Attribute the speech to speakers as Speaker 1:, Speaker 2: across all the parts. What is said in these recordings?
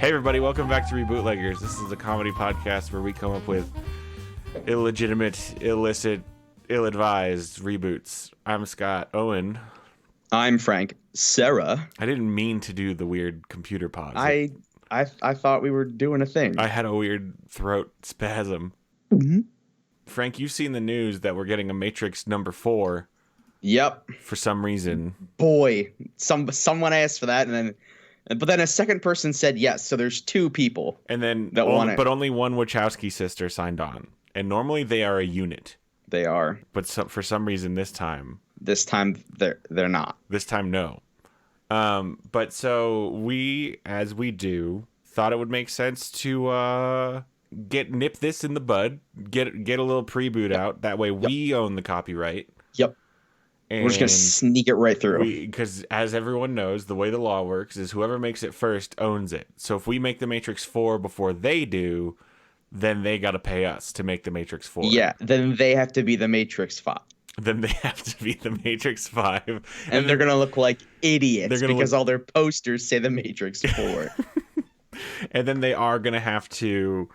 Speaker 1: Hey everybody, welcome back to Rebootleggers. This is a comedy podcast where we come up with illegitimate, illicit, ill-advised reboots. I'm Scott Owen.
Speaker 2: I'm Frank. Sarah.
Speaker 1: I didn't mean to do the weird computer pause.
Speaker 2: I thought we were doing a thing.
Speaker 1: I had a weird throat spasm.
Speaker 2: Mm-hmm.
Speaker 1: Frank, you've seen the news that we're getting a Matrix number 4
Speaker 2: Yep.
Speaker 1: for some reason.
Speaker 2: Boy, someone asked for that, but then a second person said yes. So there's two people.
Speaker 1: And then,
Speaker 2: that want it.
Speaker 1: But only one Wachowski sister signed on. And normally they are a unit.
Speaker 2: They are.
Speaker 1: But for some reason this time
Speaker 2: they're not.
Speaker 1: This time, no. But so we, as we do, thought it would make sense to nip this in the bud, get a little pre-boot out. That way we own the copyright.
Speaker 2: Yep.
Speaker 1: And
Speaker 2: we're just gonna sneak it right through.
Speaker 1: Because as everyone knows, the way the law works is whoever makes it first owns it. So if we make the Matrix 4 before they do, then they got to pay us to make the Matrix 4.
Speaker 2: Yeah. Then they have to be the Matrix 5.
Speaker 1: Then they have to be the Matrix 5.
Speaker 2: And they're going to look like idiots because all their posters say the Matrix 4.
Speaker 1: And then they are going to have to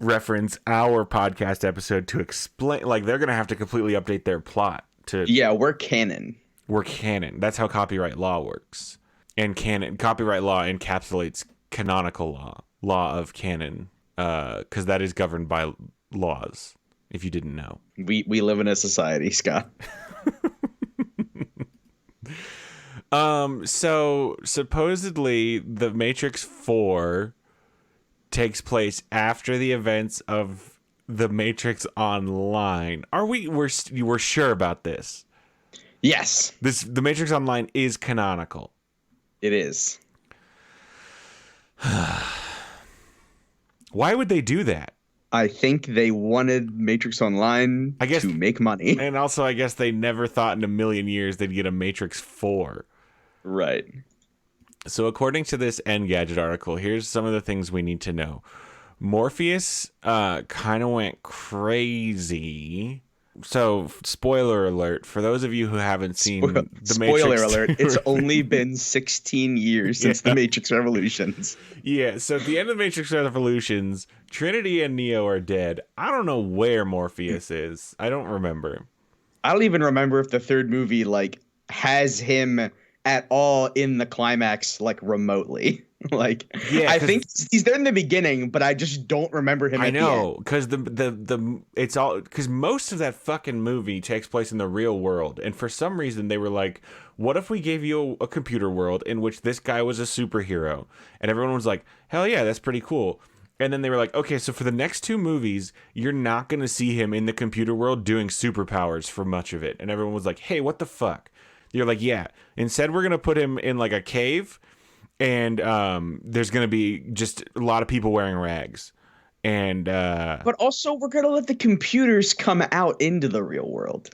Speaker 1: reference our podcast episode to explain, like they're going to have to completely update their plot to.
Speaker 2: Yeah, we're canon.
Speaker 1: We're canon. That's how copyright law works. And copyright law encapsulates canonical law of canon, because that is governed by laws. If you didn't know,
Speaker 2: we live in a society, Scott.
Speaker 1: So supposedly the Matrix 4 takes place after the events of the Matrix Online. We're sure about this?
Speaker 2: Yes.
Speaker 1: The Matrix Online is canonical.
Speaker 2: It is.
Speaker 1: Why would they do that?
Speaker 2: I think they wanted Matrix Online to make money.
Speaker 1: And also, I guess they never thought in a million years they'd get a Matrix 4.
Speaker 2: Right.
Speaker 1: So according to this Engadget article, here's some of the things we need to know. Morpheus kind of went crazy. So, spoiler alert, for those of you who haven't seen the Matrix.
Speaker 2: Spoiler alert, it's only been 16 years since the Matrix Revolutions.
Speaker 1: Yeah, so at the end of Matrix Revolutions, Trinity and Neo are dead. I don't know where Morpheus is. I don't remember.
Speaker 2: I don't even remember if the third movie, has him at all in the climax, remotely. I think he's there in the beginning, but I just don't remember him. I know,
Speaker 1: because it's all because most of that fucking movie takes place in the real world, and for some reason they were like, "What if we gave you a computer world in which this guy was a superhero?" And everyone was like, "Hell yeah, that's pretty cool." And then they were like, "Okay, so for the next 2 movies, you're not gonna see him in the computer world doing superpowers for much of it." And everyone was like, "Hey, what the fuck?" You're like, "Yeah." Instead, we're gonna put him in a cave. And there's going to be just a lot of people wearing rags. And
Speaker 2: but also we're going to let the computers come out into the real world.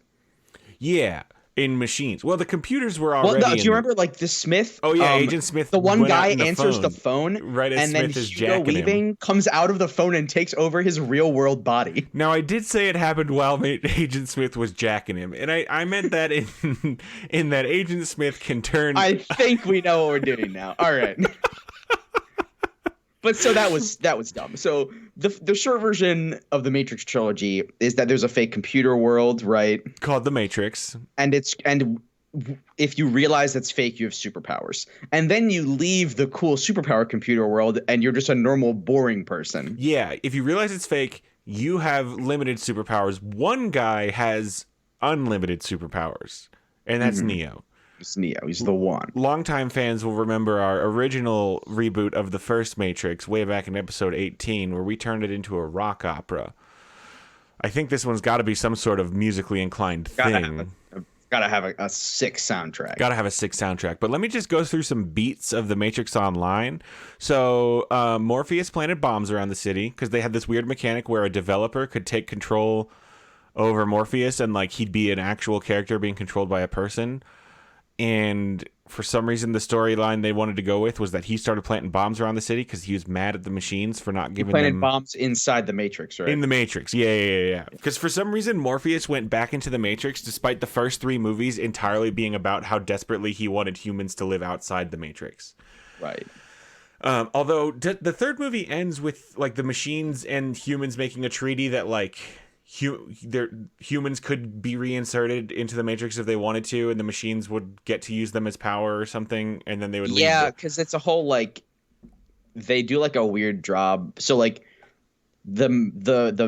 Speaker 1: Yeah, in machines. Well, the computers were already.
Speaker 2: Well, no, do you remember the Smith?
Speaker 1: Oh yeah, Agent Smith.
Speaker 2: The one guy answers the phone,
Speaker 1: right as
Speaker 2: and
Speaker 1: Smith
Speaker 2: then
Speaker 1: is
Speaker 2: Hugo
Speaker 1: jacking
Speaker 2: Weaving
Speaker 1: him.
Speaker 2: comes out of the phone and takes over his real world body.
Speaker 1: Now, I did say it happened while Agent Smith was jacking him, and I meant that in that Agent Smith can turn.
Speaker 2: I think we know what we're doing now. All right. But so that was dumb. So the short version of the Matrix trilogy is that there's a fake computer world, right?
Speaker 1: Called the Matrix.
Speaker 2: And if you realize that's fake, you have superpowers. And then you leave the cool superpower computer world and you're just a normal, boring person.
Speaker 1: Yeah, if you realize it's fake, you have limited superpowers. One guy has unlimited superpowers, and that's Neo.
Speaker 2: It's Neo. He's the one.
Speaker 1: Longtime fans will remember our original reboot of the first Matrix way back in episode 18, where we turned it into a rock opera. I think this one's got to be some sort of musically inclined thing.
Speaker 2: Gotta have a sick soundtrack.
Speaker 1: Gotta have a sick soundtrack. But let me just go through some beats of the Matrix Online. So Morpheus planted bombs around the city because they had this weird mechanic where a developer could take control over Morpheus and he'd be an actual character being controlled by a person. And for some reason, the storyline they wanted to go with was that he started planting bombs around the city because he was mad at the machines for not giving them
Speaker 2: bombs inside the Matrix, right?
Speaker 1: In the Matrix, yeah. Because for some reason, Morpheus went back into the Matrix despite the first 3 movies entirely being about how desperately he wanted humans to live outside the Matrix.
Speaker 2: Right.
Speaker 1: Although the third movie ends with like the machines and humans making a treaty that like humans could be reinserted into the Matrix if they wanted to, and the machines would get to use them as power or something, and then they would leave.
Speaker 2: Yeah, because it's a whole like they do like a weird job. So like the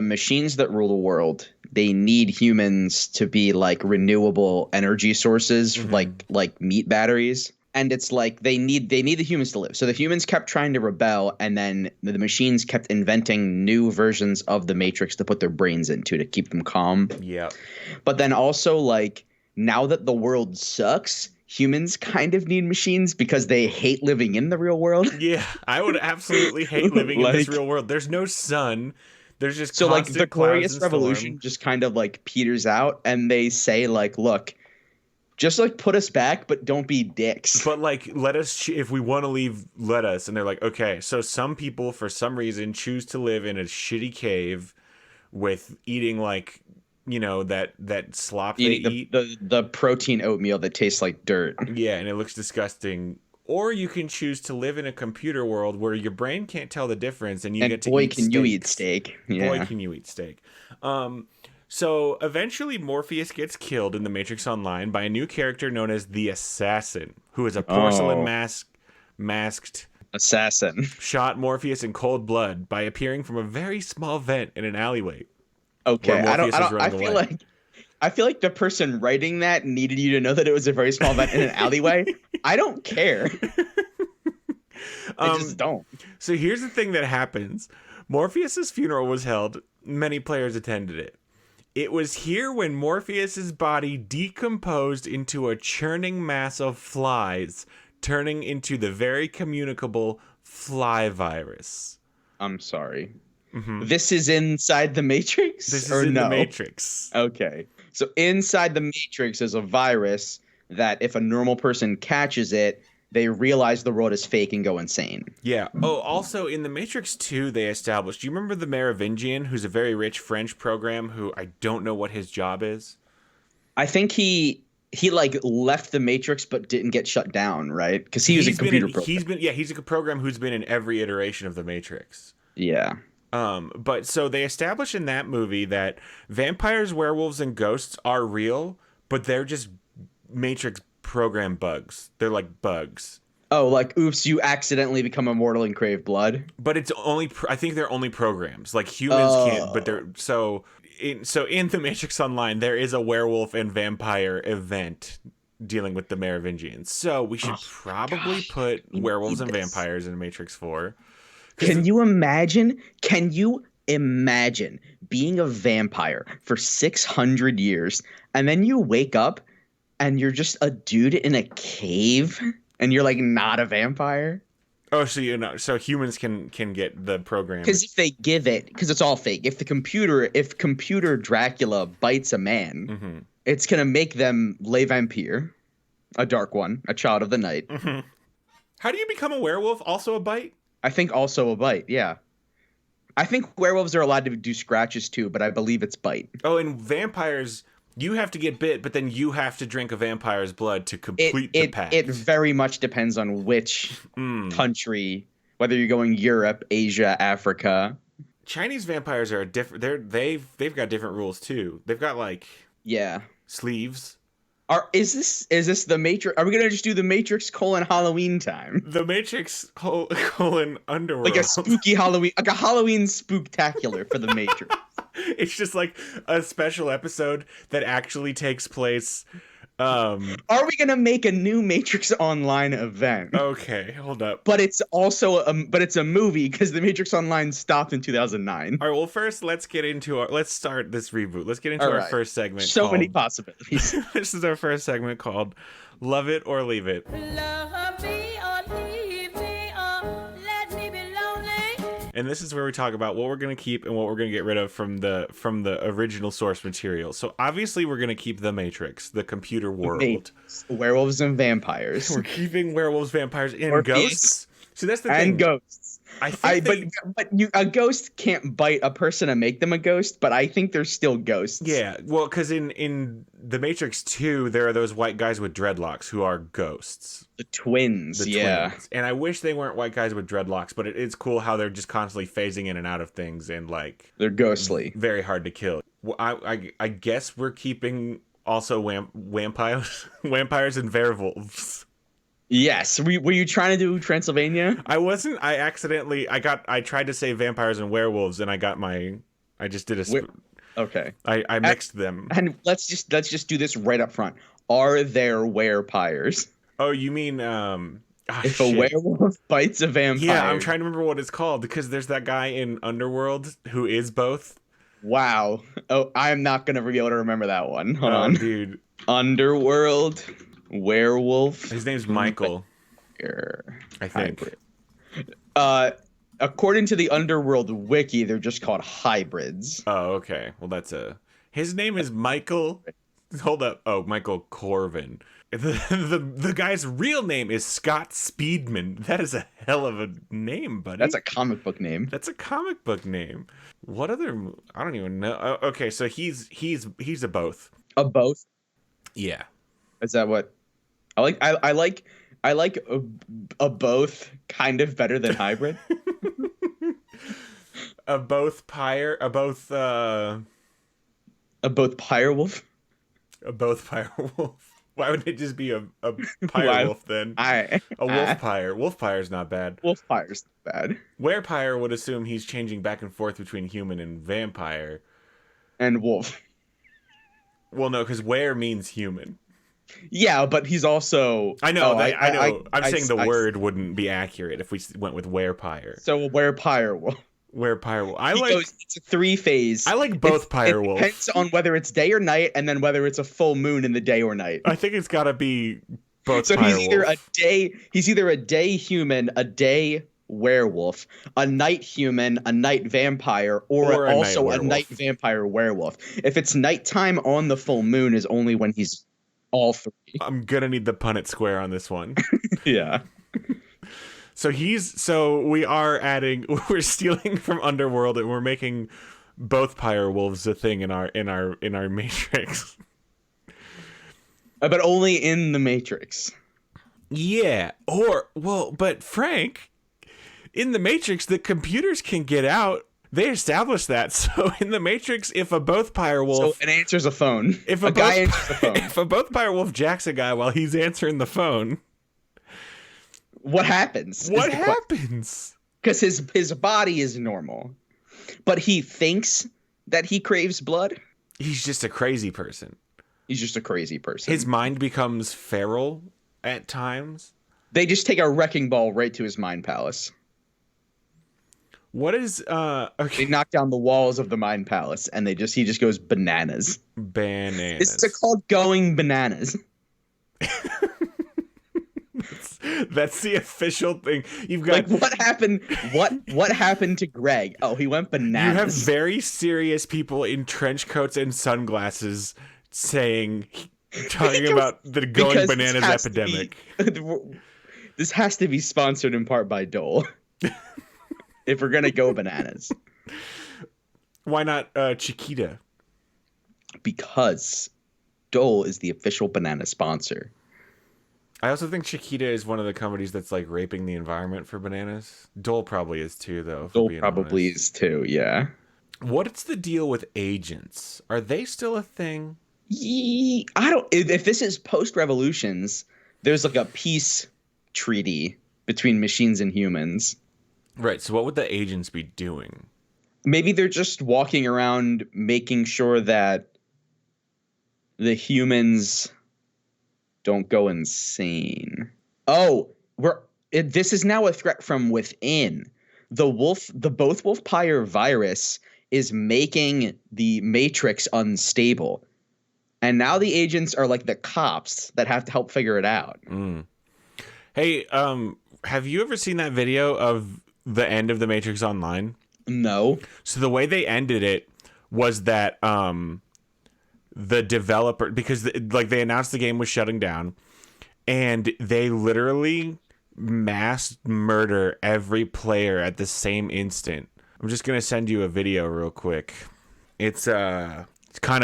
Speaker 2: machines that rule the world, they need humans to be like renewable energy sources, like meat batteries. And it's like they need the humans to live. So the humans kept trying to rebel, and then the machines kept inventing new versions of the Matrix to put their brains into to keep them calm.
Speaker 1: Yeah.
Speaker 2: But then also like now that the world sucks, humans kind of need machines because they hate living in the real world.
Speaker 1: Yeah, I would absolutely hate living in this real world. There's no sun. There's just
Speaker 2: so like the
Speaker 1: glorious
Speaker 2: revolution just kind of like peters out, and they say like, look, just like put us back, but don't be dicks.
Speaker 1: But like, let us, if we want to leave, let us. And they're like, okay. So some people, for some reason, choose to live in a shitty cave with eating like, you know, that slop they eat.
Speaker 2: The protein oatmeal that tastes like dirt.
Speaker 1: Yeah, and it looks disgusting. Or you can choose to live in a computer world where your brain can't tell the difference, and you get to eat steak.
Speaker 2: Boy, can you eat steak. Yeah.
Speaker 1: Boy, can you eat steak. So eventually Morpheus gets killed in The Matrix Online by a new character known as the Assassin, who is a porcelain masked
Speaker 2: assassin.
Speaker 1: Shot Morpheus in cold blood by appearing from a very small vent in an alleyway.
Speaker 2: Okay, I feel like the person writing that needed you to know that it was a very small vent in an alleyway. I don't care. I just don't.
Speaker 1: So here's the thing that happens. Morpheus's funeral was held. Many players attended it. It was here when Morpheus's body decomposed into a churning mass of flies, turning into the very communicable fly virus.
Speaker 2: I'm sorry. Mm-hmm. This is inside the Matrix?
Speaker 1: This is in the Matrix.
Speaker 2: Okay. So inside the Matrix is a virus that if a normal person catches it, they realize the world is fake and go insane.
Speaker 1: Yeah. Oh, also in The Matrix 2, they established, do you remember the Merovingian, who's a very rich French program who I don't know what his job is?
Speaker 2: I think he like left the Matrix but didn't get shut down, right? Because he was a computer program.
Speaker 1: He's a program who's been in every iteration of the Matrix.
Speaker 2: Yeah.
Speaker 1: But so they established in that movie that vampires, werewolves, and ghosts are real, but they're just Matrix program bugs. They're like bugs.
Speaker 2: Oh, like oops, you accidentally become immortal and crave blood.
Speaker 1: But it's only I think they're only programs. Like humans can't. But they're in The Matrix Online there is a werewolf and vampire event dealing with the Merovingians. So we should probably put werewolves and vampires in Matrix 4.
Speaker 2: Can you imagine? Can you imagine being a vampire for 600 years and then you wake up and you're just a dude in a cave and you're like not a vampire?
Speaker 1: Oh, so humans can get the program.
Speaker 2: Because if they give it, because it's all fake. If computer Dracula bites a man, it's gonna make them Le Vampire, a dark one, a child of the night.
Speaker 1: Mm-hmm. How do you become a werewolf? Also a bite?
Speaker 2: I think also a bite. Yeah. I think werewolves are allowed to do scratches too, but I believe it's bite.
Speaker 1: Oh, and vampires, you have to get bit, but then you have to drink a vampire's blood to complete the pact.
Speaker 2: It very much depends on which country, whether you're going Europe, Asia, Africa.
Speaker 1: Chinese vampires are different. They've got different rules too. They've got like sleeves.
Speaker 2: Is this the Matrix? Are we gonna just do the Matrix Halloween time?
Speaker 1: The Matrix Underworld,
Speaker 2: like a spooky Halloween, like a Halloween spooktacular for the Matrix.
Speaker 1: It's just like a special episode that actually takes place.
Speaker 2: Are we gonna make a new Matrix Online event?
Speaker 1: Okay, hold up.
Speaker 2: But it's also a movie because the Matrix Online stopped in 2009.
Speaker 1: All right. Well, first let's start this reboot. Let's get into our first segment.
Speaker 2: So many possibilities.
Speaker 1: This is our first segment called "Love It or Leave It."
Speaker 3: Love me or leave me or let me be lonely.
Speaker 1: And this is where we talk about what we're going to keep and what we're going to get rid of from the original source material. So obviously we're going to keep the Matrix, the computer world.
Speaker 2: Werewolves and vampires.
Speaker 1: We're keeping werewolves, vampires, and ghosts. So that's the thing.
Speaker 2: And ghosts.
Speaker 1: I think
Speaker 2: a ghost can't bite a person and make them a ghost, but I think they're still ghosts.
Speaker 1: Yeah, well, because in The Matrix 2, there are those white guys with dreadlocks who are ghosts.
Speaker 2: The twins,
Speaker 1: Twins. And I wish they weren't white guys with dreadlocks, but it's cool how they're just constantly phasing in and out of things and like
Speaker 2: they're ghostly,
Speaker 1: very hard to kill. Well, I guess we're keeping also vampires, vampires and werewolves.
Speaker 2: Yes. Were you trying to do Transylvania?
Speaker 1: I wasn't. I tried to say vampires and werewolves, and I just did a.
Speaker 2: Okay.
Speaker 1: I mixed them.
Speaker 2: And let's just do this right up front. Are there werepires?
Speaker 1: Oh, you mean
Speaker 2: if a werewolf bites a vampire?
Speaker 1: Yeah, I'm trying to remember what it's called because there's that guy in Underworld who is both.
Speaker 2: Wow. Oh, I'm not gonna be able to remember that one. Hold on,
Speaker 1: dude.
Speaker 2: Underworld. Werewolf.
Speaker 1: His name's Michael. I think.
Speaker 2: According to the Underworld wiki, they're just called hybrids.
Speaker 1: Oh, okay. Well, his name is Michael. Hold up. Oh, Michael Corvin. The guy's real name is Scott Speedman. That is a hell of a name, buddy.
Speaker 2: That's a comic book name.
Speaker 1: What other? I don't even know. Okay, so he's a both.
Speaker 2: A both.
Speaker 1: Yeah.
Speaker 2: Is that what? I like a both kind of better than hybrid.
Speaker 1: a both pyre wolf.
Speaker 2: A both pyre wolf.
Speaker 1: Why would it just be a pyre wolf then? A wolf pyre. Wolf pyre is not bad.
Speaker 2: Wolf pyre's not bad.
Speaker 1: Werepyre would assume he's changing back and forth between human and vampire.
Speaker 2: And wolf.
Speaker 1: Well, no, because were means human.
Speaker 2: Yeah, but he's also.
Speaker 1: I know. I know. I'm saying the word wouldn't be accurate if we went with werepyre.
Speaker 2: So a werepyre wolf.
Speaker 1: Werepyre wolf.
Speaker 2: It's a 3-phase.
Speaker 1: I like both pyre wolf.
Speaker 2: It depends on whether it's day or night, and then whether it's a full moon in the day or night.
Speaker 1: I think it's got to be both.
Speaker 2: So
Speaker 1: pyre
Speaker 2: he's either
Speaker 1: wolf.
Speaker 2: He's either a day human, a day werewolf, a night human, a night vampire, or also a night vampire werewolf. If it's nighttime on the full moon, is only when he's all three.
Speaker 1: I'm gonna need the Punnett square on this one.
Speaker 2: Yeah.
Speaker 1: So we're stealing from Underworld and we're making both pyre wolves a thing in our Matrix.
Speaker 2: But only in the Matrix.
Speaker 1: Yeah. But Frank, in the Matrix, the computers can get out. They established that. So in the Matrix, if a both pyre wolf,
Speaker 2: so it answers a phone.
Speaker 1: If
Speaker 2: a guy answers the phone.
Speaker 1: If a both pyre wolf jacks a guy while he's answering the phone,
Speaker 2: what happens?
Speaker 1: What happens?
Speaker 2: Because his body is normal, but he thinks that he craves blood.
Speaker 1: He's just a crazy person.
Speaker 2: His
Speaker 1: mind becomes feral at times.
Speaker 2: They just take a wrecking ball right to his mind palace.
Speaker 1: What is okay.
Speaker 2: They knock down the walls of the mind palace and he just goes bananas. This is called going bananas.
Speaker 1: That's the official thing. You've got
Speaker 2: what happened? What happened to Greg? Oh, he went bananas.
Speaker 1: You have very serious people in trench coats and sunglasses talking about the going bananas epidemic.
Speaker 2: This has to be sponsored in part by Dole. If we're gonna go bananas.
Speaker 1: Why not Chiquita?
Speaker 2: Because Dole is the official banana sponsor.
Speaker 1: I also think Chiquita is one of the companies that's like raping the environment for bananas. Dole probably is too, though.
Speaker 2: Dole probably is too, yeah.
Speaker 1: What's the deal with agents? Are they still a thing?
Speaker 2: I don't. If this is post-revolutions, there's like a peace treaty between machines and humans.
Speaker 1: Right. So what would the agents be doing?
Speaker 2: Maybe they're just walking around making sure that the humans don't go insane. Oh, this is now a threat from within. The both wolf pyre virus is making the Matrix unstable. And now the agents are like the cops that have to help figure it out.
Speaker 1: Mm. Hey, have you ever seen that video of the end of the Matrix Online?
Speaker 2: No.
Speaker 1: So the way they ended it was that the developer, because they announced the game was shutting down, and they literally mass murder every player at the same instant. I'm just gonna send you a video real quick. It's kind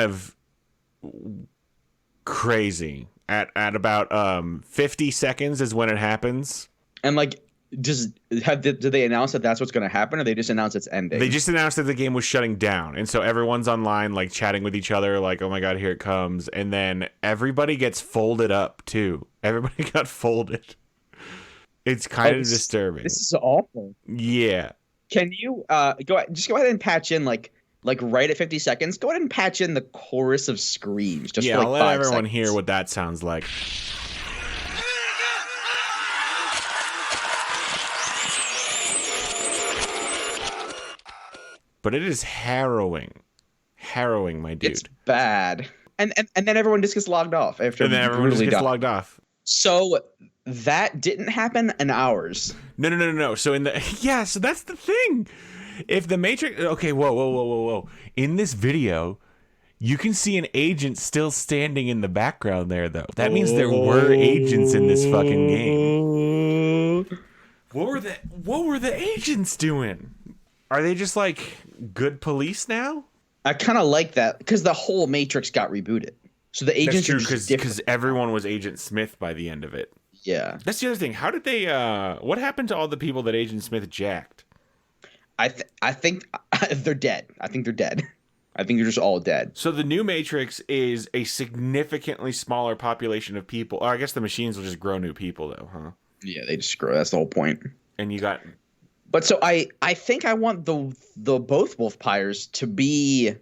Speaker 1: of crazy. At about 50 seconds is when it happens.
Speaker 2: And like, did they announce that that's what's going to happen, or they just announce it's ending?
Speaker 1: They just announced that the game was shutting down, and so everyone's online like chatting with each other, like, "Oh my god, here it comes!" And then everybody gets folded up too. Everybody got folded. It's kind of disturbing.
Speaker 2: This is awful.
Speaker 1: Yeah.
Speaker 2: Can you go ahead and patch in like right at 50 seconds? Go ahead and patch in the chorus of screams. Just for like
Speaker 1: I'll let
Speaker 2: 5
Speaker 1: everyone
Speaker 2: seconds.
Speaker 1: hear what that sounds like. But it is harrowing, my dude.
Speaker 2: It's bad, and then everyone just gets logged off after.
Speaker 1: And then everyone just gets logged off.
Speaker 2: So that didn't happen in ours.
Speaker 1: No. So so that's the thing. If the Matrix, okay, whoa. In this video, you can see an agent still standing in the background there, though. That means there were agents in this fucking game. What were the agents doing? Are they just like good police now?
Speaker 2: I kind of like that because the whole Matrix got rebooted. So the agents are just different.
Speaker 1: Because everyone was Agent Smith by the end of it.
Speaker 2: Yeah.
Speaker 1: That's the other thing. How did they? What happened to all the people that Agent Smith jacked?
Speaker 2: I think they're dead. I think they're dead. I think they're just all dead.
Speaker 1: So the new Matrix is a significantly smaller population of people. Or I guess the machines will just grow new people, though, huh?
Speaker 2: Yeah, they just grow. That's the whole point.
Speaker 1: And you got.
Speaker 2: But so I think I want the both wolf pyres to be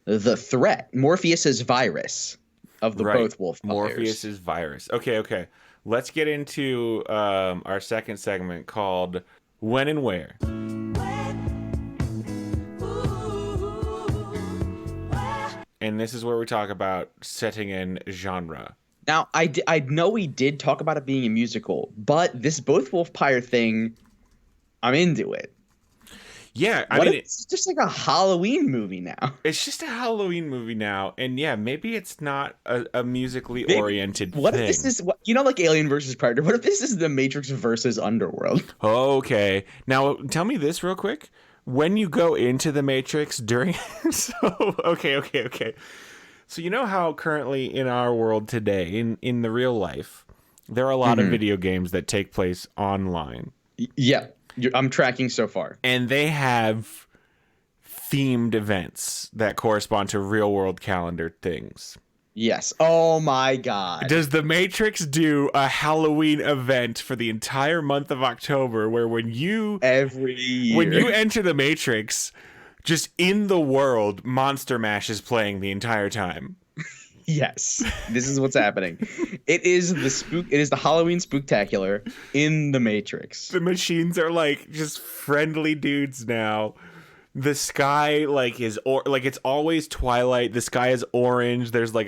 Speaker 2: the threat. Morpheus's virus of the both wolf pyres.
Speaker 1: Morpheus's virus. Okay. Let's get into our second segment called When and Where. And this is where we talk about setting in genre.
Speaker 2: Now, I know we did talk about it being a musical, but this both wolf pyre thing, I'm into it.
Speaker 1: Yeah,
Speaker 2: I mean, it's just like a Halloween movie now.
Speaker 1: It's just a Halloween movie now, and yeah, maybe it's not a musically oriented
Speaker 2: What
Speaker 1: thing.
Speaker 2: if this is like Alien versus Predator? What if this is the Matrix versus Underworld?
Speaker 1: Okay, now tell me this real quick. When you go into the Matrix during, okay. So you know how currently in our world today, in the real life, there are a lot of video games that take place online.
Speaker 2: Yeah. I'm tracking so far.
Speaker 1: And they have themed events that correspond to real world calendar things.
Speaker 2: Yes. Oh my God.
Speaker 1: Does the Matrix do a Halloween event for the entire month of October where when you enter the Matrix, just in the world, Monster Mash is playing the entire time?
Speaker 2: Yes, this is what's happening. It is the Halloween Spooktacular in the Matrix.
Speaker 1: The machines are like just friendly dudes now. The sky it's always twilight. The sky is orange. There's like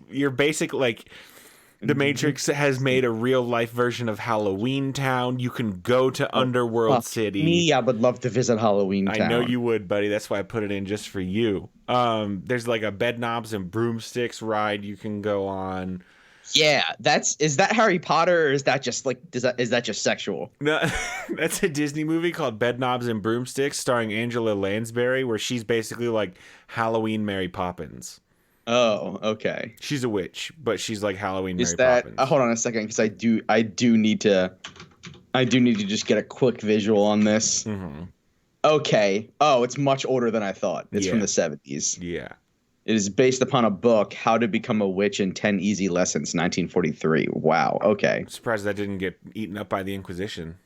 Speaker 1: your basic like. The Matrix has made a real life version of Halloween Town. You can go to Underworld City.
Speaker 2: Me, I would love to visit Halloween Town.
Speaker 1: I know you would, buddy. That's why I put it in just for you. There's like a bed knobs and broomsticks ride you can go on.
Speaker 2: Yeah, is that Harry Potter, or is that just like is that just sexual?
Speaker 1: No, that's a Disney movie called Bed Knobs and Broomsticks, starring Angela Lansbury, where she's basically like Halloween Mary Poppins.
Speaker 2: Oh, okay.
Speaker 1: She's a witch, but she's like Halloween Mary Poppins.
Speaker 2: Hold on a second, because I do need to just get a quick visual on this.
Speaker 1: Mm-hmm.
Speaker 2: Okay. Oh, it's much older than I thought. It's from the 70s.
Speaker 1: Yeah.
Speaker 2: It is based upon a book, How to Become a Witch in 10 Easy Lessons, 1943. Wow. Okay.
Speaker 1: I'm surprised that didn't get eaten up by the Inquisition.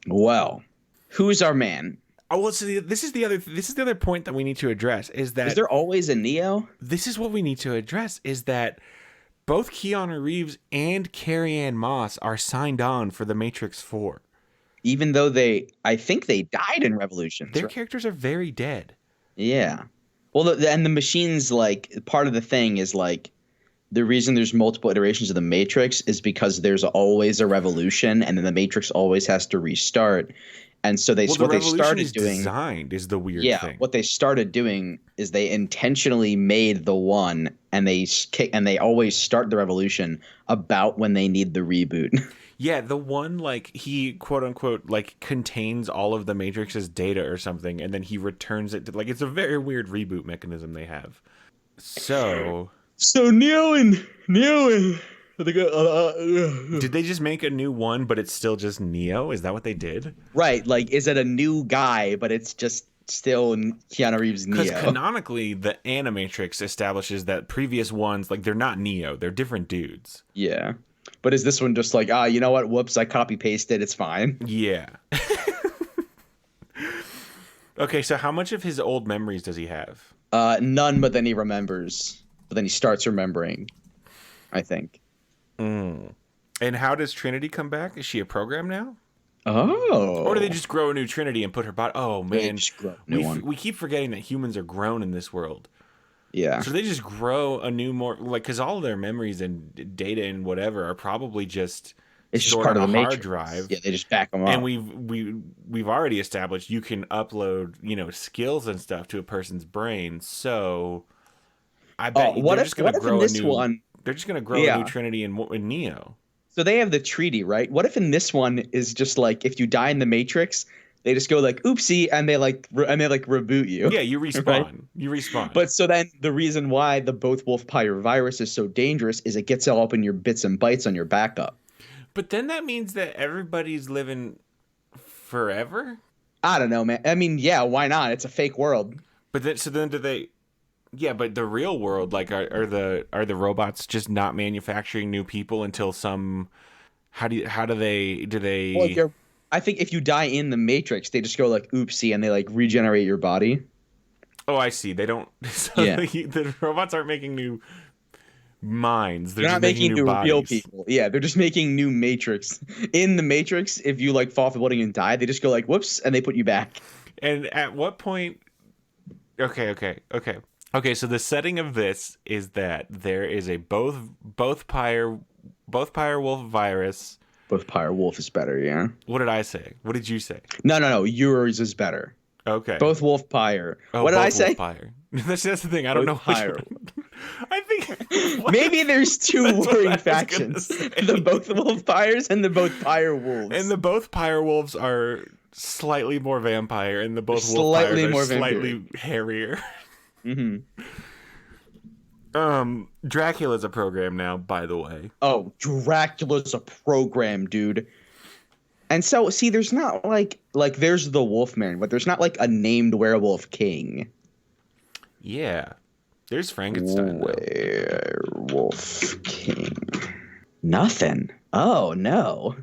Speaker 2: Well, who's our man?
Speaker 1: Oh, well, so this is the other point that we need to address is that...
Speaker 2: Is there always a Neo?
Speaker 1: This is what we need to address is that both Keanu Reeves and Carrie-Anne Moss are signed on for The Matrix 4.
Speaker 2: Even though I think they died in Revolutions.
Speaker 1: Their characters are very dead.
Speaker 2: Yeah. Well, and the machines, like, part of the thing is, like, the reason there's multiple iterations of the Matrix is because there's always a revolution, and then the Matrix always has to restart. And so
Speaker 1: Well, the
Speaker 2: what they
Speaker 1: revolution
Speaker 2: started
Speaker 1: is
Speaker 2: doing,
Speaker 1: designed is the weird
Speaker 2: yeah,
Speaker 1: thing.
Speaker 2: what they started doing is they intentionally made the one, and they always start the revolution about when they need the reboot.
Speaker 1: Yeah, the one, like, he quote unquote like contains all of the Matrix's data or something, and then he returns it to, like, it's a very weird reboot mechanism they have. So
Speaker 2: Neo and
Speaker 1: did they just make a new one, but it's still just Neo? Is that what they did?
Speaker 2: right, like, is it a new guy, but it's just still Keanu Reeves
Speaker 1: Because
Speaker 2: Neo?
Speaker 1: canonically, the Animatrix establishes that previous ones, like, they're not Neo, they're different dudes.
Speaker 2: Yeah. But is this one just like, you know what? Whoops, I copy pasted. It's fine.
Speaker 1: Yeah. Okay, so how much of his old memories does he have?
Speaker 2: None, but then he remembers. But then he starts remembering, I think.
Speaker 1: And how does Trinity come back? Is she a program now?
Speaker 2: Oh.
Speaker 1: Or do they just grow a new Trinity and put her body? Oh,
Speaker 2: They
Speaker 1: man.
Speaker 2: just grow a new one.
Speaker 1: We keep forgetting that humans are grown in this world.
Speaker 2: Yeah.
Speaker 1: So they just grow a new more, like, because all of their memories and data and whatever are probably just
Speaker 2: It's just
Speaker 1: stored
Speaker 2: part
Speaker 1: on
Speaker 2: of the
Speaker 1: a hard
Speaker 2: Matrix.
Speaker 1: drive.
Speaker 2: Yeah, they just back them up.
Speaker 1: And we've already established you can upload, skills and stuff to a person's brain. So I bet
Speaker 2: what
Speaker 1: they're
Speaker 2: if-
Speaker 1: just going
Speaker 2: what
Speaker 1: to
Speaker 2: if in
Speaker 1: grow a
Speaker 2: this
Speaker 1: new.
Speaker 2: one-
Speaker 1: They're just going to grow a
Speaker 2: Yeah.
Speaker 1: new Trinity in Neo.
Speaker 2: So they have the treaty, right? What if in this one is just like if you die in the Matrix, they just go like oopsie and they reboot you.
Speaker 1: Yeah, you respawn.
Speaker 2: Right?
Speaker 1: You respawn.
Speaker 2: But so then the reason why the both wolf pyre virus is so dangerous is it gets all up in your bits and bytes on your backup.
Speaker 1: But then that means that everybody's living forever.
Speaker 2: I don't know, man. I mean, yeah, why not? It's a fake world.
Speaker 1: But then do they? Yeah, but the real world, like, are the robots just not manufacturing new people until some? How do they?
Speaker 2: Well, I think if you die in the Matrix, they just go like oopsie and they like regenerate your body.
Speaker 1: Oh, I see. They don't. So
Speaker 2: Yeah.
Speaker 1: the robots aren't making new minds.
Speaker 2: They're
Speaker 1: just
Speaker 2: not making new
Speaker 1: bodies.
Speaker 2: real people. Yeah, they're just making new Matrix. In the Matrix, if you like fall off the building and die, they just go like whoops and they put you back.
Speaker 1: And at what point? Okay. So the setting of this is that there is a both pyre wolf virus.
Speaker 2: Both pyre wolf is better, yeah.
Speaker 1: What did I say? What did you say?
Speaker 2: No. Yours is better.
Speaker 1: Okay.
Speaker 2: Both wolf pyre.
Speaker 1: Oh,
Speaker 2: What did I
Speaker 1: both
Speaker 2: say?
Speaker 1: wolf pyre. That's the thing. I don't know
Speaker 2: Both
Speaker 1: which
Speaker 2: pyre.
Speaker 1: one. I think
Speaker 2: Maybe there's two
Speaker 1: That's what I
Speaker 2: warring
Speaker 1: was gonna
Speaker 2: factions:
Speaker 1: say.
Speaker 2: the both wolf pyres and the both pyre wolves.
Speaker 1: And the both pyre wolves are slightly more vampire, and the both wolf
Speaker 2: Slightly
Speaker 1: pyres are
Speaker 2: more
Speaker 1: slightly hairier.
Speaker 2: hmm
Speaker 1: Dracula's a program now, by the way.
Speaker 2: Oh, Dracula's a program, dude. And so, see, there's not like there's the Wolfman, but there's not like a named werewolf king.
Speaker 1: Yeah. There's Frankenstein. though.
Speaker 2: Werewolf king. Nothing. Oh no.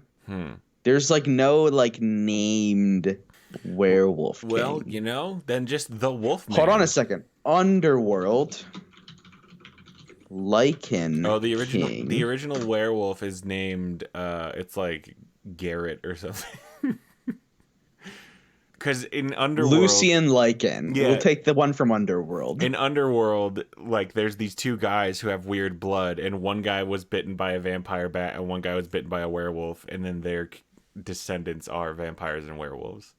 Speaker 2: There's like no like named werewolf king.
Speaker 1: Well, then just the Wolfman.
Speaker 2: Hold on a second. Underworld. Lycan.
Speaker 1: Oh, the original
Speaker 2: king.
Speaker 1: the original werewolf is named it's like Garrett or something. Because in Underworld,
Speaker 2: Lucian Lycan.
Speaker 1: Yeah.
Speaker 2: We'll take the one from Underworld.
Speaker 1: in Underworld, like, there's these two guys who have weird blood, and one guy was bitten by a vampire bat, and one guy was bitten by a werewolf, and then their descendants are vampires and werewolves.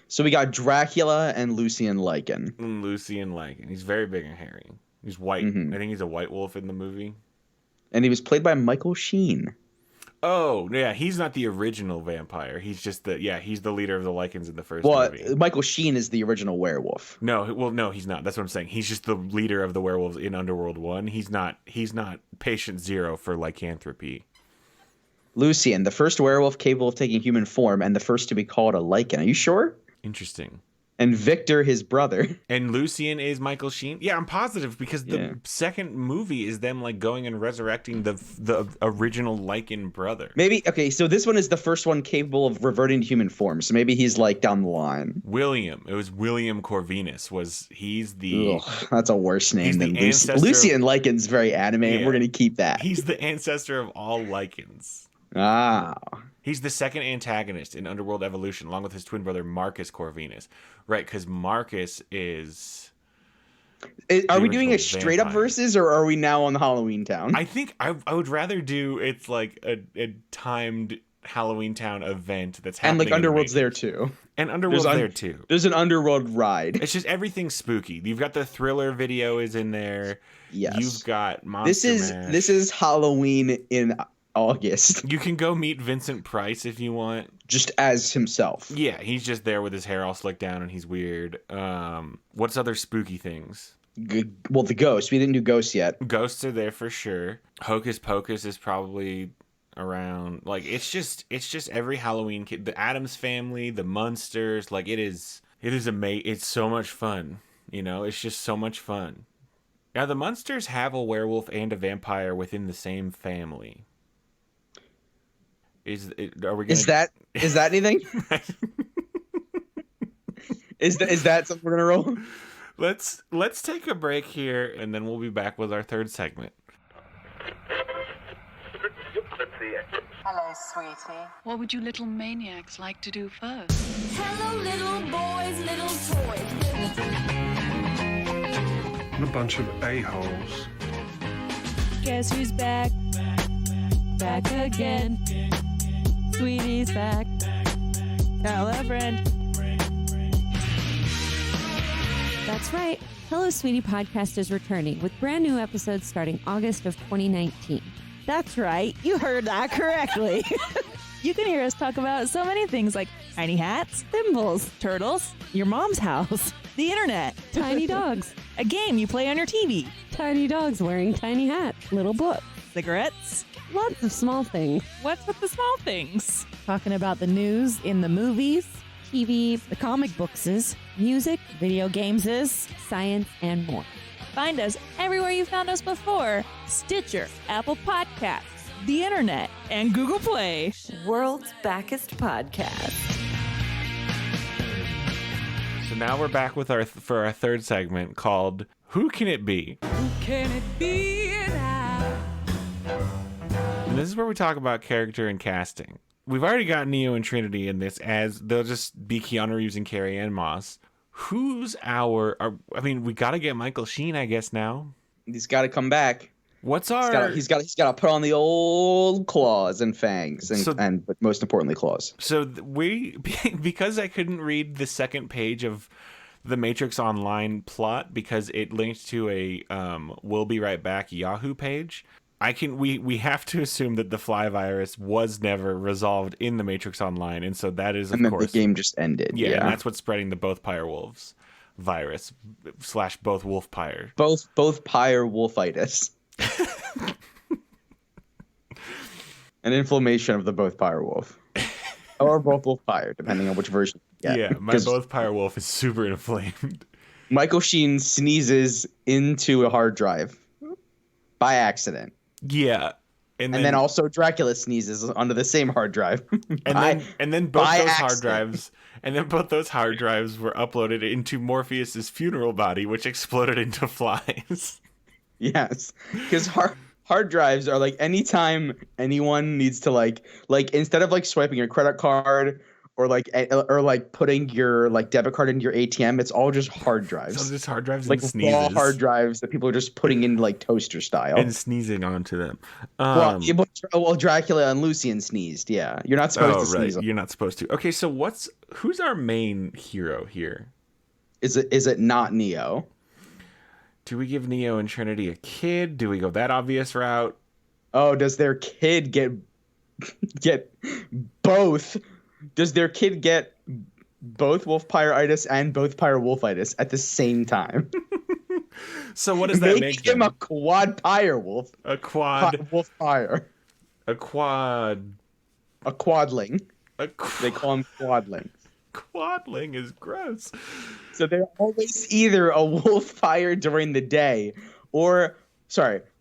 Speaker 2: So we got Dracula and Lucian Lycan.
Speaker 1: And Lucian Lycan, he's very big and hairy. He's white. I think he's a white wolf in the movie.
Speaker 2: And he was played by Michael Sheen.
Speaker 1: Oh, yeah, he's not the original vampire. He's just he's the leader of the Lycans in the first movie.
Speaker 2: Michael Sheen is the original werewolf.
Speaker 1: No, he's not. That's what I'm saying. He's just the leader of the werewolves in Underworld 1. He's not patient zero for lycanthropy.
Speaker 2: Lucian, the first werewolf capable of taking human form and the first to be called a Lycan. Are you sure?
Speaker 1: Interesting.
Speaker 2: And Victor, his brother.
Speaker 1: And Lucian is Michael Sheen? Yeah, I'm positive because the second movie is them like going and resurrecting the original Lycan brother.
Speaker 2: Maybe, okay, so this one is the first one capable of reverting to human form. So maybe he's like down the line.
Speaker 1: William. It was William Corvinus. He's the...
Speaker 2: Ugh, that's a worse name than Lucian.
Speaker 1: ancestor
Speaker 2: Lucian Lycan's very anime.
Speaker 1: Yeah.
Speaker 2: We're going to keep that.
Speaker 1: He's the ancestor of all Lycans.
Speaker 2: Ah.
Speaker 1: He's the second antagonist in Underworld Evolution, along with his twin brother Marcus Corvinus. Right, because Marcus is...
Speaker 2: Are we doing a straight up
Speaker 1: vampire.
Speaker 2: versus, or are we now on the Halloween Town?
Speaker 1: I think I would rather do it's like a timed Halloween Town event that's
Speaker 2: And
Speaker 1: happening.
Speaker 2: like Underworld's there too.
Speaker 1: And Underworld's there too.
Speaker 2: There's an Underworld ride.
Speaker 1: It's just everything's spooky. You've got the Thriller video is in there.
Speaker 2: Yes.
Speaker 1: You've got Monster Mash.
Speaker 2: This is Halloween in August.
Speaker 1: You can go meet Vincent Price if you want.
Speaker 2: Just as himself.
Speaker 1: Yeah, he's just there with his hair all slicked down and he's weird. What's other spooky things?
Speaker 2: Well, the ghosts. We didn't do ghosts yet.
Speaker 1: Ghosts are there for sure. Hocus Pocus is probably around. Like it's just every Halloween kid. The Addams Family, the Munsters. Like it is amazing. It's so much fun. You know, it's just so much fun. Now the Munsters have a werewolf and a vampire within the same family. Is that
Speaker 2: anything? Is that something we're gonna roll?
Speaker 1: Let's take a break here, and then we'll be back with our third segment.
Speaker 4: Hello, sweetie.
Speaker 5: What would you little maniacs like to do first?
Speaker 3: Hello, little boys, little toys.
Speaker 6: I'm a bunch of a-holes.
Speaker 7: Guess who's back? Back again. Sweetie's back. Tell a friend. That's right. Hello, Sweetie podcast is returning with brand new episodes starting August of 2019.
Speaker 8: That's right. You heard that correctly. You can hear us talk about so many things like tiny hats,
Speaker 7: Thimbles,
Speaker 8: turtles, your mom's house, the internet,
Speaker 7: tiny dogs,
Speaker 8: a game you play on your TV,
Speaker 7: tiny dogs wearing tiny hats, little books,
Speaker 8: cigarettes.
Speaker 7: lots of small things.
Speaker 8: What's with the small things? Talking about the news in the movies,
Speaker 7: TV,
Speaker 8: the comic bookses,
Speaker 7: music,
Speaker 8: video gameses.
Speaker 7: science, and more.
Speaker 8: Find us everywhere you found us before: Stitcher, Apple Podcasts, the internet, and Google Play.
Speaker 9: World's Backest Podcast.
Speaker 1: So now we're back with our third segment called "Who Can It Be?"
Speaker 3: Who can it be now?
Speaker 1: And this is where we talk about character and casting. We've already got Neo and Trinity in this, as they'll just be Keanu Reeves and Carrie-Anne Moss. Who's we got to get Michael Sheen, I guess, now.
Speaker 2: He's got to come back.
Speaker 1: What's our...
Speaker 2: He's got to put on the old claws and fangs, but most importantly, claws.
Speaker 1: So because I couldn't read the second page of the Matrix Online plot because it linked to a We'll Be Right Back Yahoo page, we have to assume that the fly virus was never resolved in the Matrix Online, and so that is, of course,
Speaker 2: the game just ended.
Speaker 1: Yeah, and that's what's spreading the both pyre wolves virus / both wolf pyre.
Speaker 2: Both pyre wolfitis. An inflammation of the both pyre wolf, or both wolf pyre, depending on which version.
Speaker 1: Yeah, my both pyre wolf is super inflamed.
Speaker 2: Michael Sheen sneezes into a hard drive by accident.
Speaker 1: Yeah. And
Speaker 2: then also Dracula sneezes onto the same hard drive.
Speaker 1: and then both those hard drives were uploaded into Morpheus's funeral body, which exploded into flies. Yes.
Speaker 2: Because hard drives are like anytime anyone needs to like instead of like swiping your credit card or putting your like debit card into your ATM, it's all just hard drives.
Speaker 1: So just hard drives
Speaker 2: like
Speaker 1: and sneezes.
Speaker 2: Raw hard drives that people are just putting in like toaster style
Speaker 1: and sneezing onto them.
Speaker 2: Well, Dracula and Lucian sneezed. Yeah, you're not supposed to sneeze.
Speaker 1: You're not supposed to. Okay, so who's our main hero here?
Speaker 2: Is it not Neo?
Speaker 1: Do we give Neo and Trinity a kid? Do we go that obvious route?
Speaker 2: Oh, does their kid get both? Does their kid get both wolf pyreitis and both pyre wolfitis at the same time?
Speaker 1: So what does that make
Speaker 2: him? A quad pyre wolf.
Speaker 1: A quad
Speaker 2: wolf pyre.
Speaker 1: A quad.
Speaker 2: A quadling. They call him quadlings.
Speaker 1: Quadling is gross.
Speaker 2: So they're always either a wolf pyre during the day, or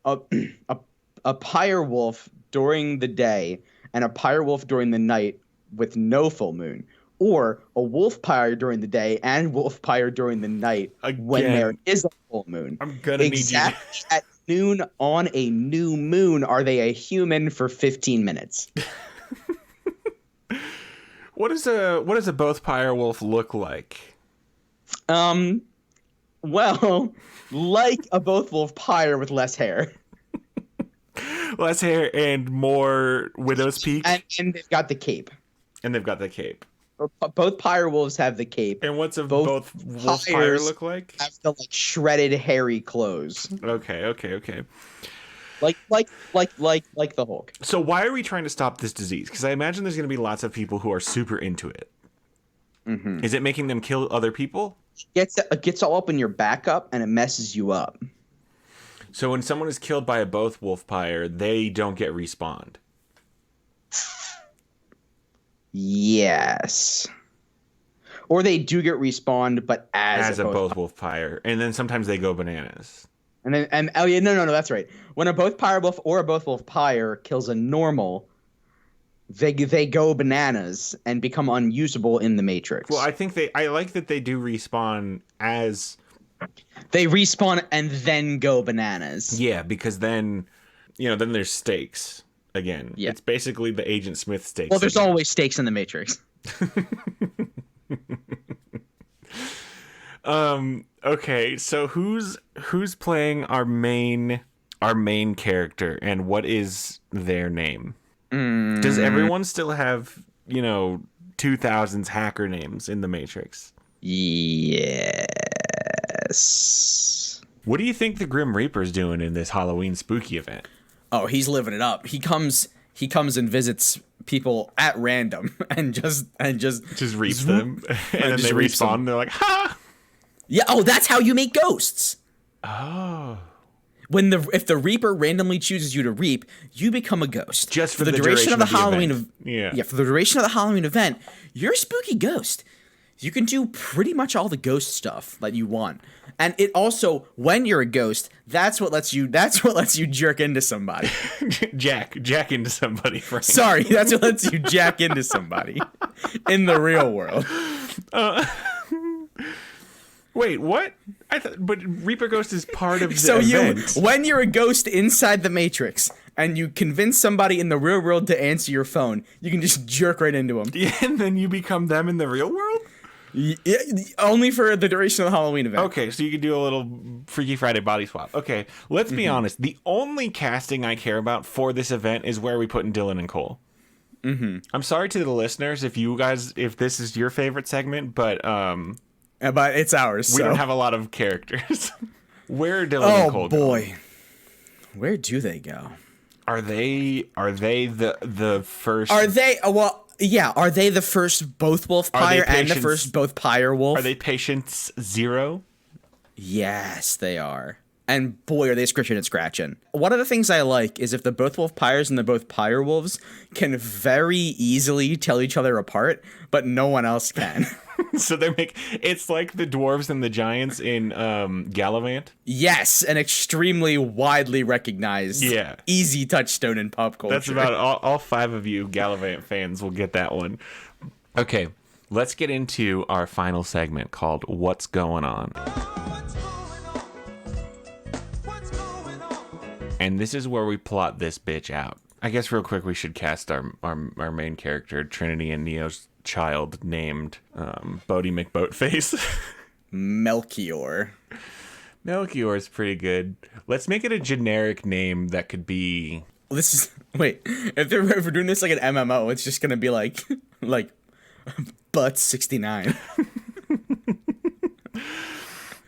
Speaker 2: a pyre wolf during the day and a pyre wolf during the night with no full moon, or a wolf pyre during the day and wolf pyre during the night when there is a full moon.
Speaker 1: I'm gonna
Speaker 2: exactly need you. At noon on a new moon, are they a human for 15 minutes?
Speaker 1: What does a both pyre wolf look like?
Speaker 2: Well, like a Both Wolf Pyre with less hair.
Speaker 1: Less hair and more Widow's Peak.
Speaker 2: And they've got the cape.
Speaker 1: And they've got the cape.
Speaker 2: Both Pyre Wolves have the cape.
Speaker 1: And what's both Wolf Pyre look like?
Speaker 2: Have the like shredded hairy clothes.
Speaker 1: Okay.
Speaker 2: Like the Hulk.
Speaker 1: So why are we trying to stop this disease? Because I imagine there's going to be lots of people who are super into it. Mm-hmm. Is it making them kill other people?
Speaker 2: It gets all up in your backup and it messes you up.
Speaker 1: So when someone is killed by a Both Wolf Pyre, they don't get respawned.
Speaker 2: Yes. Or they do get respawned, but as
Speaker 1: a Both Wolf Pyre. And then sometimes they go bananas.
Speaker 2: And oh yeah, no, that's right. When a Both Pyre Wolf or a Both Wolf Pyre kills a normal, they go bananas and become unusable in the Matrix.
Speaker 1: Well, I like that they do respawn as...
Speaker 2: They respawn and then go bananas.
Speaker 1: Yeah, because then there's stakes again. Yeah. It's basically the Agent Smith stakes.
Speaker 2: Well, there's always stakes in the Matrix.
Speaker 1: Okay, so who's playing our main character and what is their name? Does everyone still have, 2000s hacker names in the Matrix?
Speaker 2: Yes.
Speaker 1: What do you think the Grim Reaper's doing in this Halloween spooky event?
Speaker 10: Oh, he's living it up. He comes and visits people at random and just
Speaker 1: reaps them and then they respawn and they're like, ha!
Speaker 10: Yeah, oh, that's how you make ghosts.
Speaker 1: Oh.
Speaker 10: If the Reaper randomly chooses you to reap, you become a ghost.
Speaker 1: Just for the duration of the Halloween event.
Speaker 10: Yeah, for the duration of the Halloween event, you're a spooky ghost. You can do pretty much all the ghost stuff that you want. And it also, when you're a ghost, that's what lets you jerk into somebody.
Speaker 1: Jack into somebody, Frank.
Speaker 10: Sorry, that's what lets you jack into somebody in the real world.
Speaker 1: Wait, what? But Reaper Ghost is part of the event.
Speaker 10: When you're a ghost inside the Matrix and you convince somebody in the real world to answer your phone, you can just jerk right into them.
Speaker 1: Yeah, and then you become them in the real world?
Speaker 10: Yeah, only for the duration of the Halloween event.
Speaker 1: Okay, so you can do a little Freaky Friday body swap. Okay, let's be honest. The only casting I care about for this event is where we put in Dylan and Cole.
Speaker 10: Mm-hmm.
Speaker 1: I'm sorry to the listeners if this is your favorite segment, but
Speaker 10: it's ours.
Speaker 1: We don't have a lot of characters. Where are Dylan and Cole go?
Speaker 10: Oh boy, where do they go?
Speaker 1: Are they the first?
Speaker 10: Are they Are they the first Both Wolf Pyre and the first Both Pyre Wolf?
Speaker 1: Are they Patience Zero?
Speaker 10: Yes, they are. And boy, are they scratching and scratching. One of the things I like is if the Both Wolf Pyres and the Both Pyre Wolves can very easily tell each other apart, but no one else can.
Speaker 1: So it's like the dwarves and the giants in Gallivant.
Speaker 10: Yes, an extremely widely recognized, easy touchstone in pop culture.
Speaker 1: That's about all 5 of you Gallivant fans will get that one. Okay, let's get into our final segment called What's Going On. And this is where we plot this bitch out. I guess real quick we should cast our main character, Trinity and Neo's child, named Bodie McBoatface.
Speaker 10: Melchior.
Speaker 1: Melchior is pretty good. Let's make it a generic name that could be...
Speaker 10: If we're doing this like an MMO, it's just gonna be like Butt 69.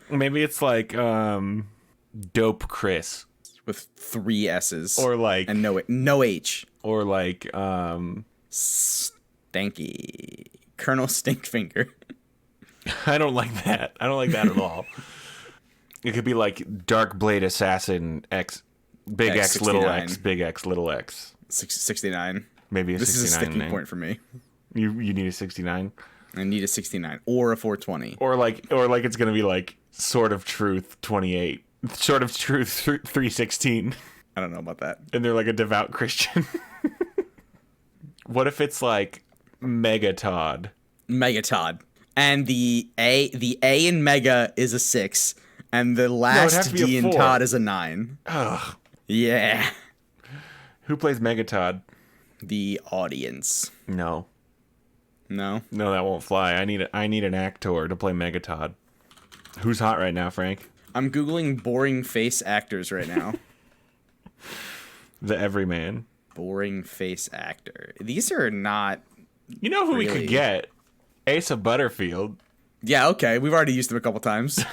Speaker 1: Maybe it's like Dope Chris.
Speaker 10: With 3 S's.
Speaker 1: Or like...
Speaker 10: And no H.
Speaker 1: Or like...
Speaker 10: Stanky. Colonel Stinkfinger.
Speaker 1: I don't like that. I don't like that at all. It could be like Dark Blade Assassin X, Big X, Little X, Big X, Little X.
Speaker 10: 69.
Speaker 1: Maybe a 69
Speaker 10: This is a sticking
Speaker 1: name.
Speaker 10: point for me.
Speaker 1: You need a 69?
Speaker 10: I need a 69 or a 420.
Speaker 1: Or like it's going to be like Sword of Truth 28. Sword of Truth 316.
Speaker 10: I don't know about that.
Speaker 1: And they're like a devout Christian. What if it's like Megatod?
Speaker 10: Megatod. And the A in Mega is a 6. And the last D in Todd is a 9.
Speaker 1: Ugh.
Speaker 10: Yeah.
Speaker 1: Who plays Megatod?
Speaker 10: The audience.
Speaker 1: No,
Speaker 10: that
Speaker 1: won't fly. I need an actor to play Megatod. Who's hot right now, Frank?
Speaker 10: I'm Googling boring face actors right now.
Speaker 1: The Everyman.
Speaker 10: Boring face actor. These are not.
Speaker 1: You know who
Speaker 10: really...
Speaker 1: we could get? Asa Butterfield.
Speaker 10: Yeah, okay. We've already used him a couple times.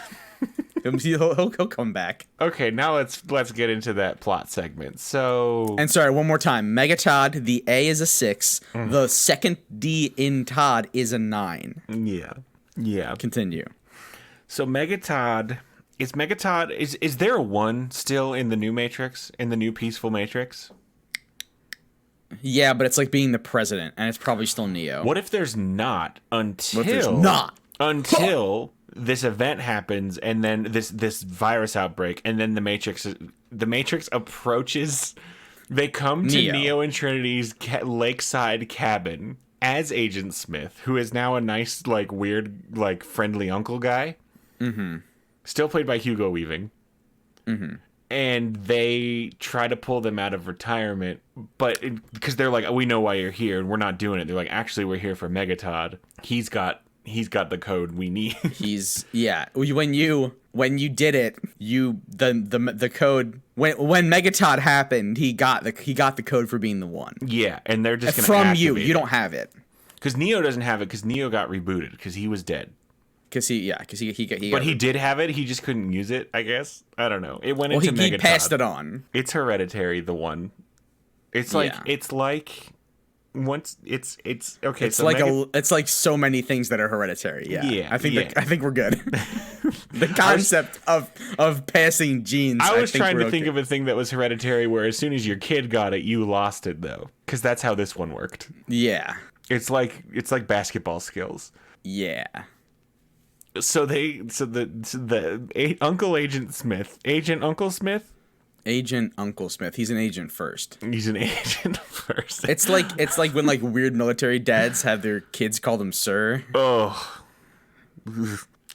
Speaker 10: he'll come back.
Speaker 1: Okay, now let's get into that plot segment. So,
Speaker 10: and sorry, one more time. Megatod, the A is a 6. The second D in Todd is a 9.
Speaker 1: Yeah.
Speaker 10: Continue.
Speaker 1: So Megatod is there a 1 still in the new Matrix, in the new peaceful Matrix?
Speaker 10: Yeah, but it's like being the president, and it's probably still Neo.
Speaker 1: What if there's not until this event happens, and then this virus outbreak, and then the Matrix approaches. They come to Neo and Trinity's lakeside cabin as Agent Smith, who is now a nice, like, weird, like, friendly uncle guy. Mm-hmm. Still played by Hugo Weaving. Mm-hmm. And they try to pull them out of retirement, but because they're like, we know why you're here, and we're not doing it. They're like, actually, we're here for Megatod. He's got the code we need. When you did it, the code when Megatod happened, he got the code for being the one. Yeah, and they're just gonna
Speaker 10: from
Speaker 1: activate
Speaker 10: you. You don't have it
Speaker 1: because Neo doesn't have it because Neo got rebooted because he was dead.
Speaker 10: Because he
Speaker 1: But he did have it. He just couldn't use it. I guess I don't know. It went into Megatod.
Speaker 10: He passed it on.
Speaker 1: It's Hereditary, the one. It's like once it's okay.
Speaker 10: It's it's like so many things that are hereditary. Yeah. I think we're good. The concept of passing genes.
Speaker 1: I was trying to think of a thing that was hereditary, where as soon as your kid got it, you lost it though, because that's how this one worked.
Speaker 10: Yeah.
Speaker 1: It's like basketball skills.
Speaker 10: Yeah.
Speaker 1: So Uncle Agent Smith, Agent Uncle Smith.
Speaker 10: Agent Uncle Smith. He's an agent first.
Speaker 1: He's an agent first.
Speaker 10: It's like when like weird military dads have their kids call them sir.
Speaker 1: Oh.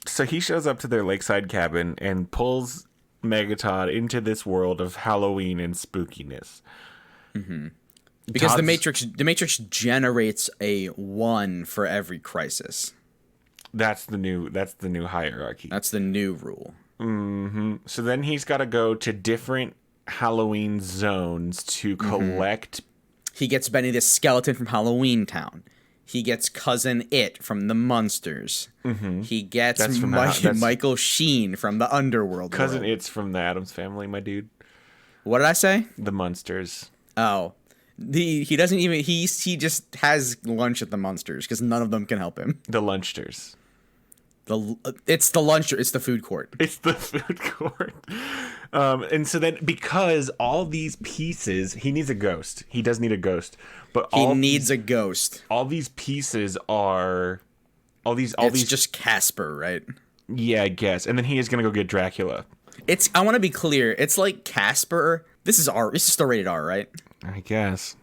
Speaker 1: So he shows up to their lakeside cabin and pulls Megatod into this world of Halloween and spookiness.
Speaker 10: Mm-hmm. Because the Matrix generates a 1 for every crisis.
Speaker 1: That's the new hierarchy.
Speaker 10: That's the new rule.
Speaker 1: Mm-hmm. So then he's got to go to different Halloween zones to collect.
Speaker 10: He gets Benny the Skeleton from Halloween Town. He gets Cousin It from the Munsters. Mm-hmm. He gets Michael Sheen from the Underworld.
Speaker 1: Cousin
Speaker 10: world.
Speaker 1: It's from the Addams Family, my dude.
Speaker 10: What did I say?
Speaker 1: The Munsters.
Speaker 10: Oh. He doesn't even he just has lunch at the Munsters because none of them can help him.
Speaker 1: The Lunchters.
Speaker 10: It's the lunch. It's the food court.
Speaker 1: It's the food court. And so then, because all these pieces, he needs a ghost. He does need a ghost, but
Speaker 10: he needs a ghost.
Speaker 1: All these pieces are these
Speaker 10: just Casper, right?
Speaker 1: Yeah, I guess. And then he is gonna go get Dracula.
Speaker 10: I want to be clear. It's like Casper. This is still rated R, right?
Speaker 1: I guess.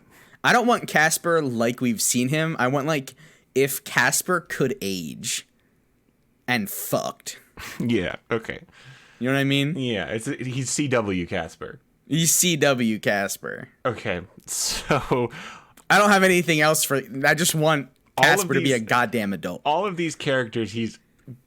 Speaker 10: I don't want Casper like we've seen him. I want like if Casper could age. And fucked.
Speaker 1: Yeah, okay.
Speaker 10: You know what I mean?
Speaker 1: Yeah, he's CW Casper.
Speaker 10: He's CW Casper.
Speaker 1: Okay, so...
Speaker 10: I don't have anything else for... I just want Casper to be a goddamn adult.
Speaker 1: All of these characters he's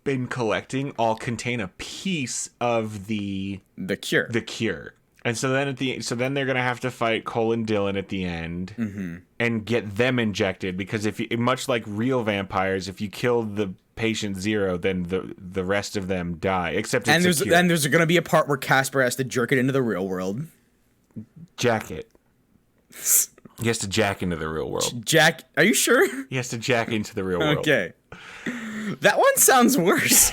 Speaker 1: been collecting all contain a piece of the
Speaker 10: cure.
Speaker 1: The cure. And so then they're gonna have to fight Cole and Dylan at the end and get them injected, because much like real vampires, if you kill the patient 0, then the rest of them die. Except there's
Speaker 10: gonna be a part where Casper has to jerk it into the real world.
Speaker 1: Jack it. He has to jack into the real world.
Speaker 10: Jack? Are you sure?
Speaker 1: He has to jack into the real world.
Speaker 10: Okay. That one sounds worse.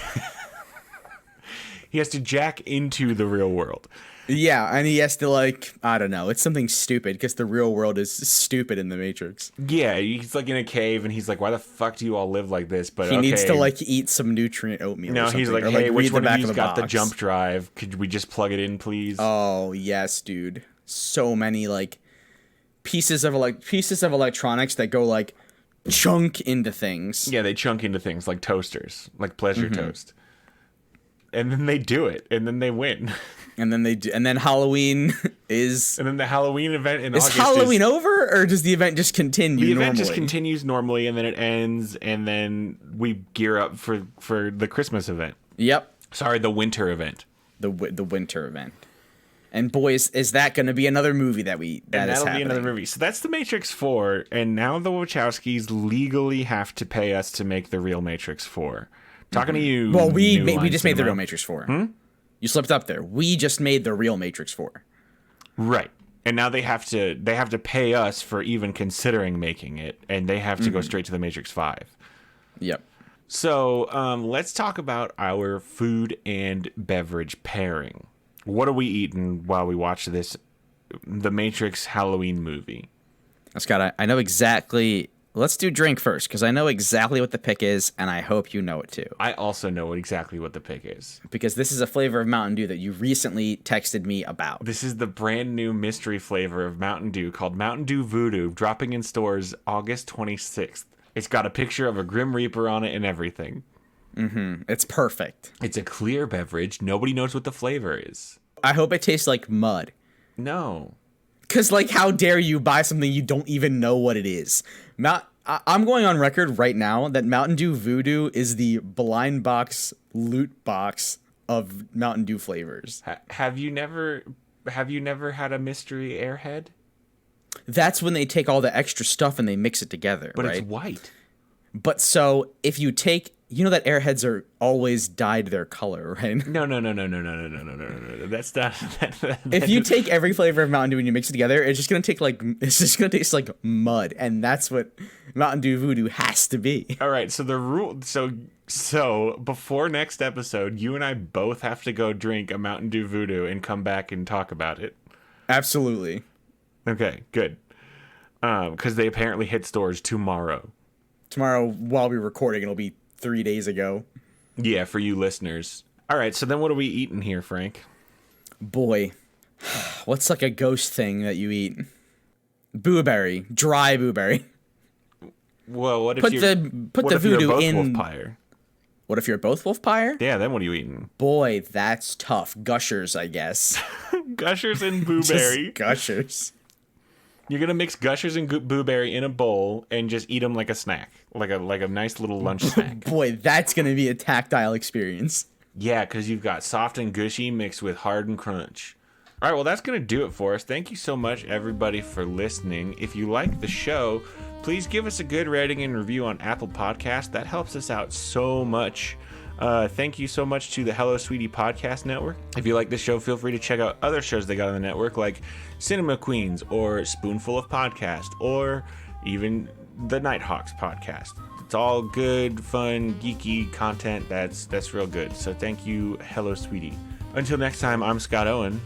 Speaker 1: He has to jack into the real world.
Speaker 10: Yeah, and he has to, like, I don't know, it's something stupid, because the real world is stupid in the Matrix.
Speaker 1: Yeah, he's, like, in a cave, and he's like, why the fuck do you all live like this? But
Speaker 10: he needs to, like, eat some nutrient oatmeal or something.
Speaker 1: He's like, hey, which one of you's got the jump drive? Could we just plug it in, please?
Speaker 10: Oh, yes, dude. So many, like, pieces of electronics that go, like, chunk into things.
Speaker 1: Yeah, they chunk into things, like toasters, like pleasure toast. And then they do it, and then they win.
Speaker 10: And then they do, and then Halloween is.
Speaker 1: And then the Halloween event in August.
Speaker 10: Is Halloween over, or does the event just continue?
Speaker 1: The event just continues normally, and then it ends, and then we gear up for the Christmas event.
Speaker 10: Yep.
Speaker 1: Sorry, the winter event.
Speaker 10: The winter event. And boys, is that going to be another movie that'll be another
Speaker 1: movie. So that's The Matrix 4, and now the Wachowskis legally have to pay us to make the real Matrix 4. Talking to you.
Speaker 10: Well, we just made the real Matrix 4. You slipped up there. We just made the real Matrix 4.
Speaker 1: Right. And now they have to pay us for even considering making it, and they have to go straight to The Matrix 5.
Speaker 10: Yep.
Speaker 1: So let's talk about our food and beverage pairing. What are we eating while we watch The Matrix Halloween movie?
Speaker 10: Scott, I know exactly. Let's do drink first, because I know exactly what the pick is, and I hope you know it too.
Speaker 1: I also know exactly what the pick is.
Speaker 10: Because this is a flavor of Mountain Dew that you recently texted me about.
Speaker 1: This is the brand new mystery flavor of Mountain Dew called Mountain Dew Voodoo, dropping in stores August 26th. It's got a picture of a Grim Reaper on it and everything.
Speaker 10: It's perfect.
Speaker 1: It's a clear beverage. Nobody knows what the flavor is.
Speaker 10: I hope it tastes like mud.
Speaker 1: No.
Speaker 10: Because, like, how dare you buy something you don't even know what it is? I'm going on record right now that Mountain Dew Voodoo is the blind box loot box of Mountain Dew flavors.
Speaker 1: Have you never had a mystery Airhead?
Speaker 10: That's when they take all the extra stuff and they mix it together,
Speaker 1: but
Speaker 10: right?
Speaker 1: It's white.
Speaker 10: But so if you take, you know that Airheads are always dyed their color, right?
Speaker 1: No. That's not.
Speaker 10: If you take every flavor of Mountain Dew and you mix it together, it's just gonna taste like mud, and that's what Mountain Dew Voodoo has to be.
Speaker 1: All right. So the rule. So before next episode, you and I both have to go drink a Mountain Dew Voodoo and come back and talk about it.
Speaker 10: Absolutely.
Speaker 1: Okay. Good. Because they apparently hit stores tomorrow.
Speaker 10: Tomorrow, while we're recording, it'll be 3 days ago.
Speaker 1: Yeah, for you listeners. All right, so then what are we eating here, Frank?
Speaker 10: Boy, what's like a ghost thing that you eat? Booberry, dry booberry.
Speaker 1: Well, what if
Speaker 10: put the voodoo in
Speaker 1: Wolfpire?
Speaker 10: What if you're both Wolfpire?
Speaker 1: Yeah, then what are you eating?
Speaker 10: Boy, that's tough. Gushers, I guess.
Speaker 1: Gushers and Booberry.
Speaker 10: Just Gushers.
Speaker 1: You're gonna mix Gushers and Booberry in a bowl and just eat them like a snack, like a nice little lunch snack.
Speaker 10: Boy, that's gonna be a tactile experience.
Speaker 1: Yeah, because you've got soft and gushy mixed with hard and crunch. All right, well, that's gonna do it for us. Thank you so much, everybody, for listening. If you like the show, please give us a good rating and review on Apple Podcasts. That helps us out so much. Thank you so much to the Hello Sweetie Podcast Network. If you like this show, feel free to check out other shows they got on the network, like Cinema Queens or Spoonful of Podcast, or even the Nighthawks Podcast. It's all good, fun, geeky content that's real good. So thank you, Hello Sweetie. Until next time, I'm Scott Owen.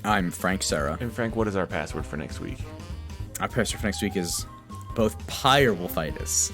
Speaker 10: I'm Frank Serra.
Speaker 1: And Frank, what is our password for next week?
Speaker 10: Our password for next week is both pyre will fight us.